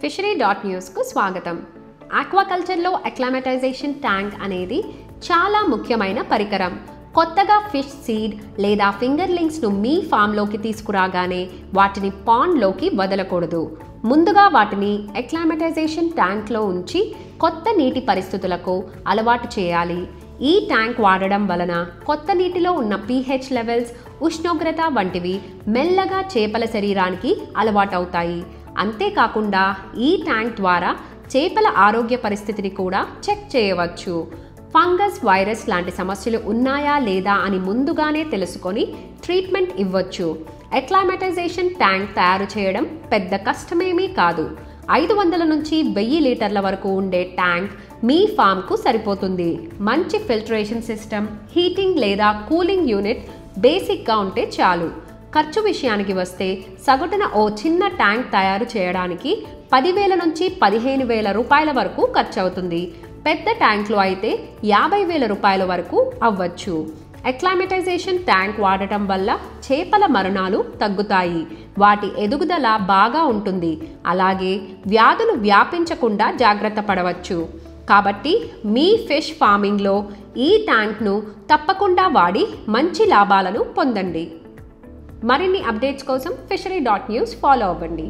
fishery.news కు స్వాగతం. ఆక్వాకల్చర్లో అక్లమటైజేషన్ ట్యాంక్ అనేది చాలా ముఖ్యమైన పరికరం. కొత్తగా ఫిష్ సీడ్ లేదా ఫింగర్లింగ్స్ను మీ ఫామ్లోకి తీసుకురాగానే వాటిని పాండ్లోకి వదలకూడదు. ముందుగా వాటిని అక్లమటైజేషన్ ట్యాంక్లో ఉంచి కొత్త నీటి పరిస్థితులకు అలవాటు చేయాలి. ఈ ట్యాంక్ వాడడం వలన కొత్త నీటిలో ఉన్న pH లెవెల్స్, ఉష్ణోగ్రత వంటివి మెల్లగా చేపల శరీరానికి అలవాటవుతాయి. అంతేకాకుండా ఈ ట్యాంక్ ద్వారా చేపల ఆరోగ్య పరిస్థితిని కూడా చెక్ చేయవచ్చు. ఫంగస్, వైరస్ లాంటి సమస్యలు ఉన్నాయా లేదా అని ముందుగానే తెలుసుకొని ట్రీట్మెంట్ ఇవ్వచ్చు. అక్లమటైజేషన్ ట్యాంక్ తయారు చేయడం పెద్ద కష్టమేమీ కాదు. 500 నుంచి 1000 లీటర్ల వరకు ఉండే ట్యాంక్ మీ ఫామ్కు సరిపోతుంది. మంచి ఫిల్టరేషన్ సిస్టమ్, హీటింగ్ లేదా కూలింగ్ యూనిట్ బేసిక్గా ఉంటే చాలు. ఖర్చు విషయానికి వస్తే సగటున ఓ చిన్న ట్యాంక్ తయారు చేయడానికి 10,000 నుంచి 15,000 రూపాయల వరకు ఖర్చు అవుతుంది. పెద్ద ట్యాంక్లో అయితే 50,000 రూపాయల వరకు అవ్వచ్చు. అక్లమటైజేషన్ ట్యాంక్ వాడటం వల్ల చేపల మరణాలు తగ్గుతాయి, వాటి ఎదుగుదల బాగా ఉంటుంది, అలాగే వ్యాధులు వ్యాపించకుండా జాగ్రత్త పడవచ్చు. కాబట్టి మీ ఫిష్ ఫార్మింగ్లో ఈ ట్యాంక్ను తప్పకుండా వాడి మంచి లాభాలను పొందండి. మరిన్ని అప్డేట్స్ కోసం fishery.news ఫాలో అవ్వండి.